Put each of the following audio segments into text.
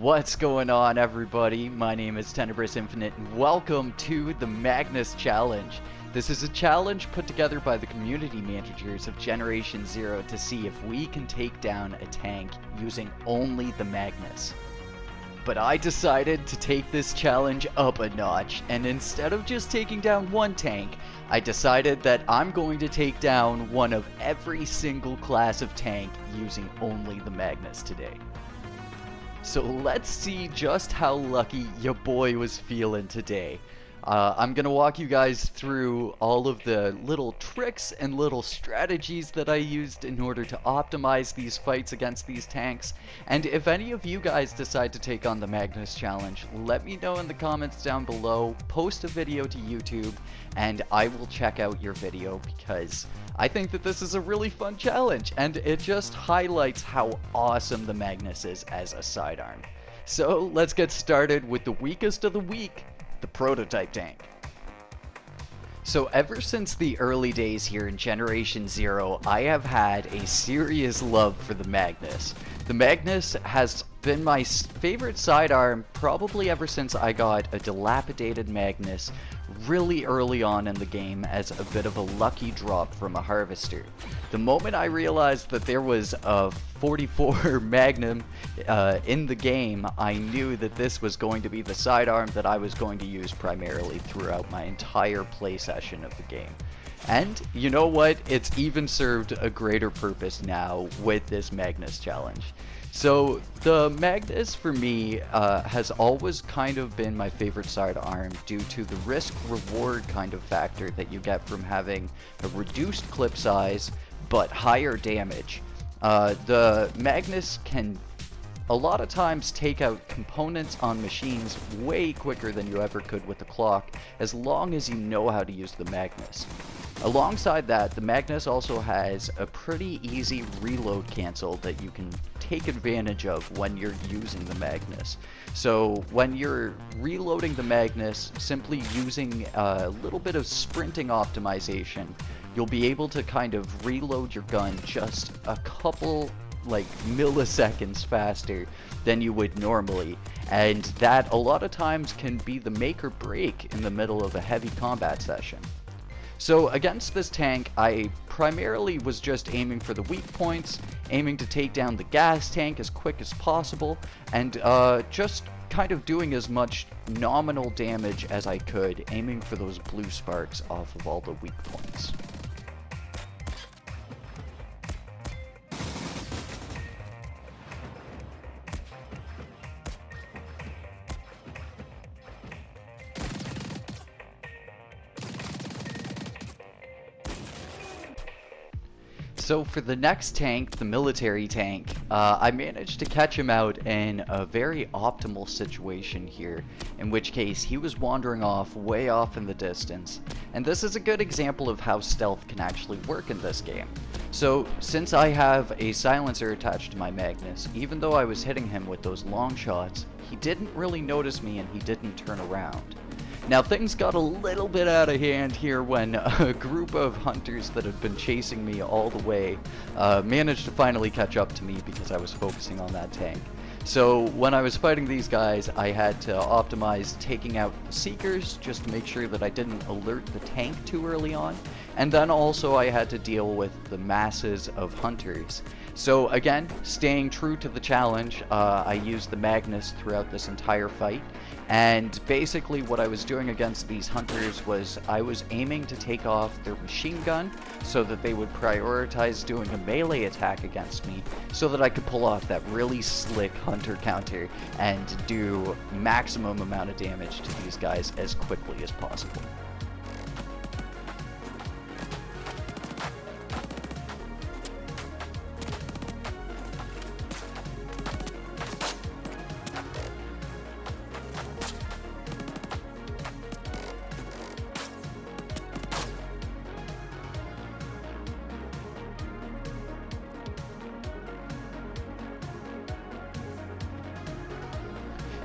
What's going on, everybody? My name is Tenebrous Infinite, and welcome to the Magnus Challenge. This is a challenge put together by the community managers of Generation Zero to see if we can take down a tank using only the Magnus. But I decided to take this challenge up a notch, and instead of just taking down one tank, I decided that I'm going to take down one of every single class of tank using only the Magnus today. So let's see just how lucky your boy was feeling today. I'm going to walk you guys through all of the little tricks and little strategies that I used in order to optimize these fights against these tanks. And if any of you guys decide to take on the Magnus Challenge, let me know in the comments down below, post a video to YouTube, and I will check out your video because I think that this is a really fun challenge, and it just highlights how awesome the Magnus is as a sidearm. So let's get started with the weakest of the weak, the prototype tank. So ever since the early days here in Generation Zero, I have had a serious love for the Magnus. The Magnus has been my favorite sidearm probably ever since I got a dilapidated Magnus really early on in the game as a bit of a lucky drop from a harvester. The moment I realized that there was a 44 Magnum in the game, I knew that this was going to be the sidearm that I was going to use primarily throughout my entire play session of the game. And you know what? It's even served a greater purpose now with this Magnus challenge. So the Magnus for me has always kind of been my favorite sidearm due to the risk-reward kind of factor that you get from having a reduced clip size but higher damage. The Magnus can a lot of times take out components on machines way quicker than you ever could with the clock, as long as you know how to use the Magnus. Alongside that, the Magnus also has a pretty easy reload cancel that you can take advantage of when you're using the Magnus. So when you're reloading the Magnus, simply using a little bit of sprinting optimization, you'll be able to kind of reload your gun just a couple milliseconds faster than you would normally, and that a lot of times can be the make or break in the middle of a heavy combat session. So against this tank, I primarily was just aiming for the weak points, aiming to take down the gas tank as quick as possible, and just kind of doing as much nominal damage as I could, aiming for those blue sparks off of all the weak points. So for the next tank, the military tank, I managed to catch him out in a very optimal situation here, in which case he was wandering off way off in the distance. And this is a good example of how stealth can actually work in this game. So since I have a silencer attached to my Magnus, even though I was hitting him with those long shots, he didn't really notice me and he didn't turn around. Now things got a little bit out of hand here when a group of hunters that had been chasing me all the way managed to finally catch up to me because I was focusing on that tank. So when I was fighting these guys, I had to optimize taking out the seekers just to make sure that I didn't alert the tank too early on, and then also I had to deal with the masses of hunters. So again, staying true to the challenge, I used the Magnus throughout this entire fight, and basically what I was doing against these hunters was I was aiming to take off their machine gun so that they would prioritize doing a melee attack against me so that I could pull off that really slick hunter counter and do maximum amount of damage to these guys as quickly as possible.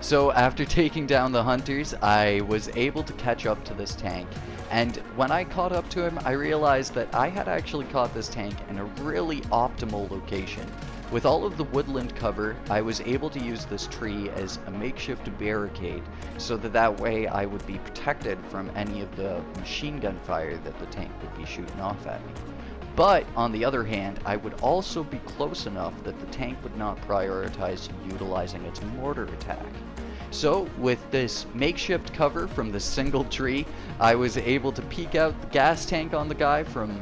So after taking down the hunters, I was able to catch up to this tank, and when I caught up to him, I realized that I had actually caught this tank in a really optimal location. With all of the woodland cover, I was able to use this tree as a makeshift barricade, so that way I would be protected from any of the machine gun fire that the tank would be shooting off at me. But, on the other hand, I would also be close enough that the tank would not prioritize utilizing its mortar attack. So, with this makeshift cover from this single tree, I was able to peek out the gas tank on the guy from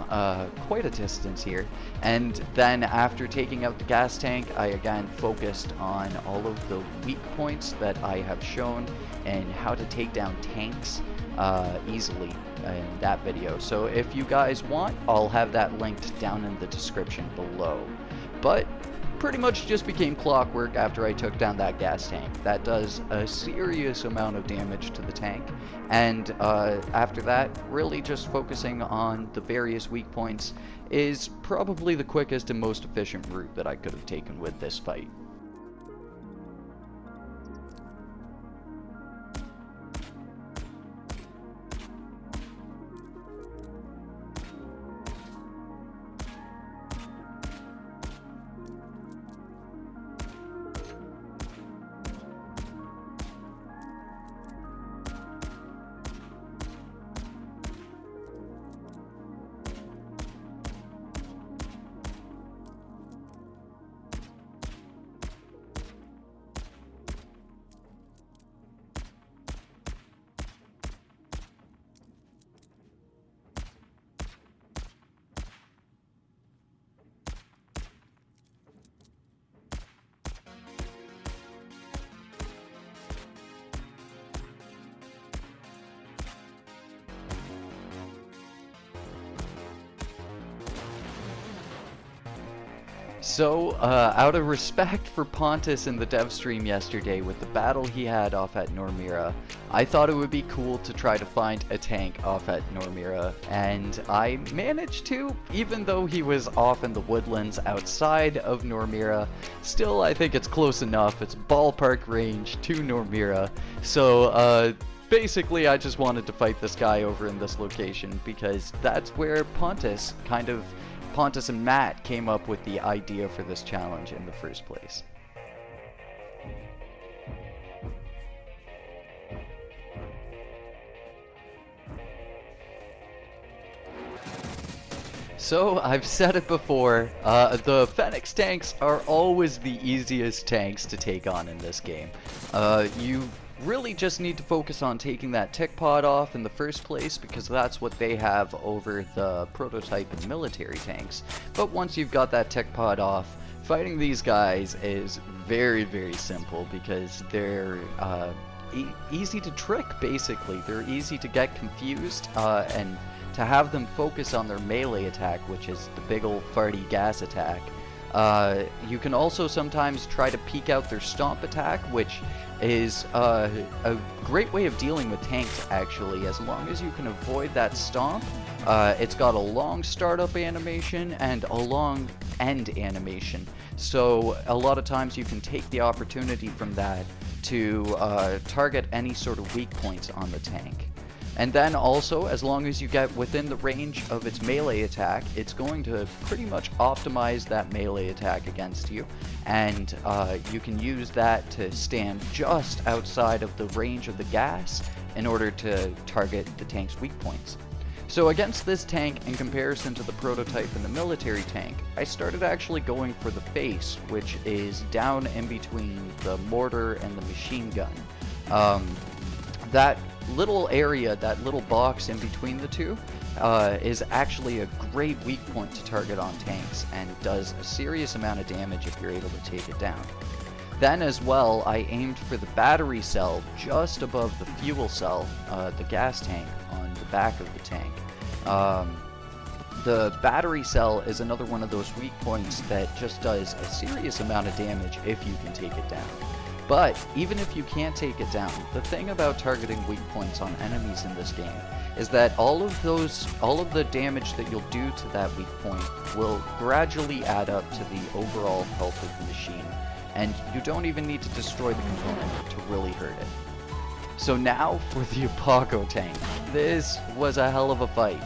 quite a distance here. And then after taking out the gas tank, I again focused on all of the weak points that I have shown and how to take down tanks easily in that video. So if you guys want, I'll have that linked down in the description below. But pretty much just became clockwork after I took down that gas tank. That does a serious amount of damage to the tank, and after that, really just focusing on the various weak points is probably the quickest and most efficient route that I could have taken with this fight. So, out of respect for Pontus in the dev stream yesterday with the battle he had off at Normira, I thought it would be cool to try to find a tank off at Normira, and I managed to, even though he was off in the woodlands outside of Normira. Still, I think it's close enough. It's ballpark range to Normira, so basically I just wanted to fight this guy over in this location because that's where Pontus and Matt came up with the idea for this challenge in the first place. So, I've said it before, the Fenix tanks are always the easiest tanks to take on in this game. You really just need to focus on taking that tick pod off in the first place because that's what they have over the prototype and military tanks. But once you've got that tick pod off, fighting these guys is very, very simple because they're easy to trick, basically. They're easy to get confused and to have them focus on their melee attack, which is the big old farty gas attack. You can also sometimes try to peek out their stomp attack, which is a great way of dealing with tanks, actually. As long as you can avoid that stomp, it's got a long startup animation and a long end animation. So a lot of times you can take the opportunity from that to target any sort of weak points on the tank. And then also, as long as you get within the range of its melee attack, it's going to pretty much optimize that melee attack against you. And you can use that to stand just outside of the range of the gas in order to target the tank's weak points. So against this tank, in comparison to the prototype and the military tank, I started actually going for the face, which is down in between the mortar and the machine gun. That little area, that little box in between the two, is actually a great weak point to target on tanks, and it does a serious amount of damage if you're able to take it down. Then as well, I aimed for the battery cell just above the fuel cell, the gas tank, on the back of the tank. The battery cell is another one of those weak points that just does a serious amount of damage if you can take it down. But even if you can't take it down, the thing about targeting weak points on enemies in this game is that all of the damage that you'll do to that weak point will gradually add up to the overall health of the machine, and you don't even need to destroy the component to really hurt it. So now for the Apoco tank. This was a hell of a fight.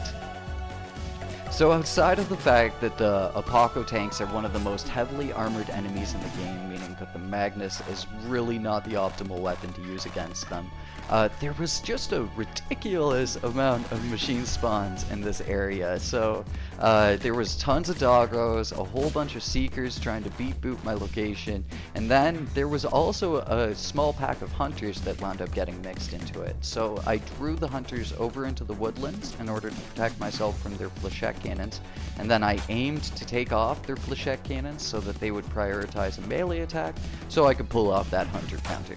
So outside of the fact that the Apoco tanks are one of the most heavily armored enemies in the game, meaning that the Magnus is really not the optimal weapon to use against them, there was just a ridiculous amount of machine spawns in this area. So there was tons of doggos, a whole bunch of seekers trying to beat boot my location, and then there was also a small pack of hunters that wound up getting mixed into it. So I drew the hunters over into the woodlands in order to protect myself from their flechette cannons, and then I aimed to take off their flechette cannons so that they would prioritize a melee attack so I could pull off that hunter counter.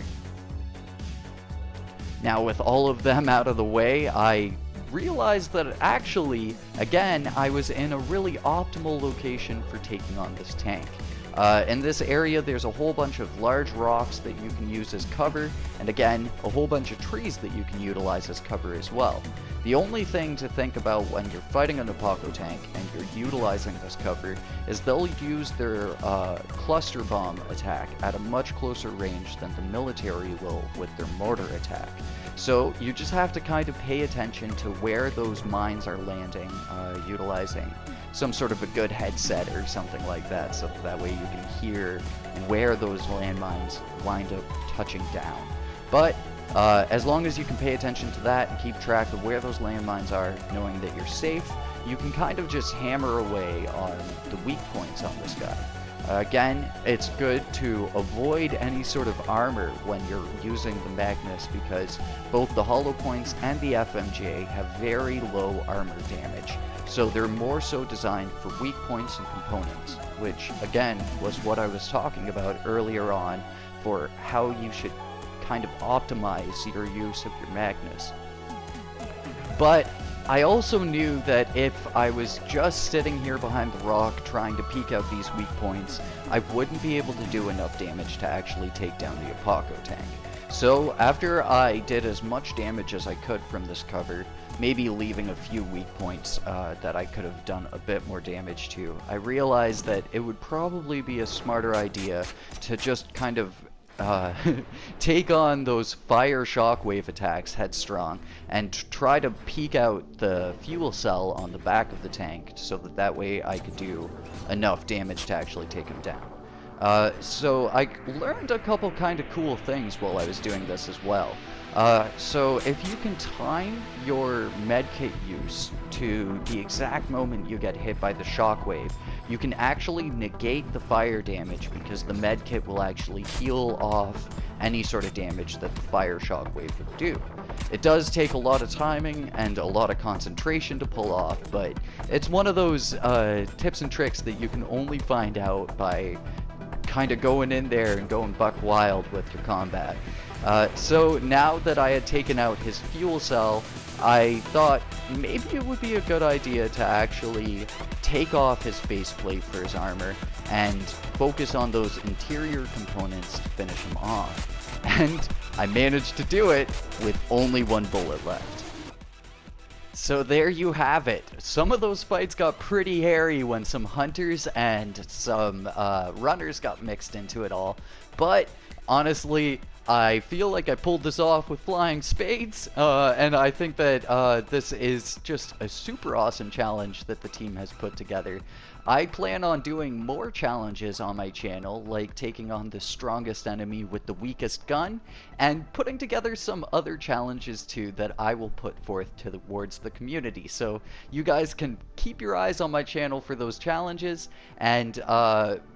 Now with all of them out of the way, I realized that actually, again, I was in a really optimal location for taking on this tank. In this area, there's a whole bunch of large rocks that you can use as cover, and again, a whole bunch of trees that you can utilize as cover as well. The only thing to think about when you're fighting an Apoco tank and you're utilizing this cover is they'll use their cluster bomb attack at a much closer range than the military will with their mortar attack. So you just have to kind of pay attention to where those mines are landing, utilizing some sort of a good headset or something like that, so that way you can hear where those landmines wind up touching down. But as long as you can pay attention to that and keep track of where those landmines are, knowing that you're safe, you can kind of just hammer away on the weak points on this guy. Again, it's good to avoid any sort of armor when you're using the Magnus, because both the hollow points and the FMJ have very low armor damage. So they're more so designed for weak points and components, which again was what I was talking about earlier on for how you should kind of optimize your use of your Magnus. But I also knew that if I was just sitting here behind the rock trying to peek out these weak points, I wouldn't be able to do enough damage to actually take down the Apoco tank. So after I did as much damage as I could from this cover, maybe leaving a few weak points that I could have done a bit more damage to, I realized that it would probably be a smarter idea to just kind of take on those fire shockwave attacks headstrong and try to peek out the fuel cell on the back of the tank so that way I could do enough damage to actually take him down. So I learned a couple kind of cool things while I was doing this as well. So if you can time your medkit use to the exact moment you get hit by the shockwave, you can actually negate the fire damage because the medkit will actually heal off any sort of damage that the fire shockwave would do. It does take a lot of timing and a lot of concentration to pull off, but it's one of those tips and tricks that you can only find out by kind of going in there and going buck wild with your combat. So now that I had taken out his fuel cell, I thought maybe it would be a good idea to actually take off his faceplate for his armor and focus on those interior components to finish him off. And I managed to do it with only one bullet left. So there you have it. Some of those fights got pretty hairy when some hunters and some runners got mixed into it all. But honestly, I feel like I pulled this off with flying spades, and I think that this is just a super awesome challenge that the team has put together. I plan on doing more challenges on my channel, like taking on the strongest enemy with the weakest gun, and putting together some other challenges too that I will put forth towards the community. So you guys can keep your eyes on my channel for those challenges, and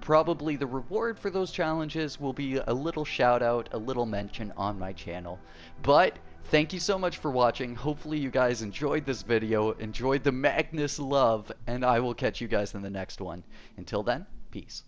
probably the reward for those challenges will be a little shout out, a little mention on my channel. But thank you so much for watching. Hopefully you guys enjoyed this video, enjoyed the Magnus love, and I will catch you guys in the next one. Until then, peace.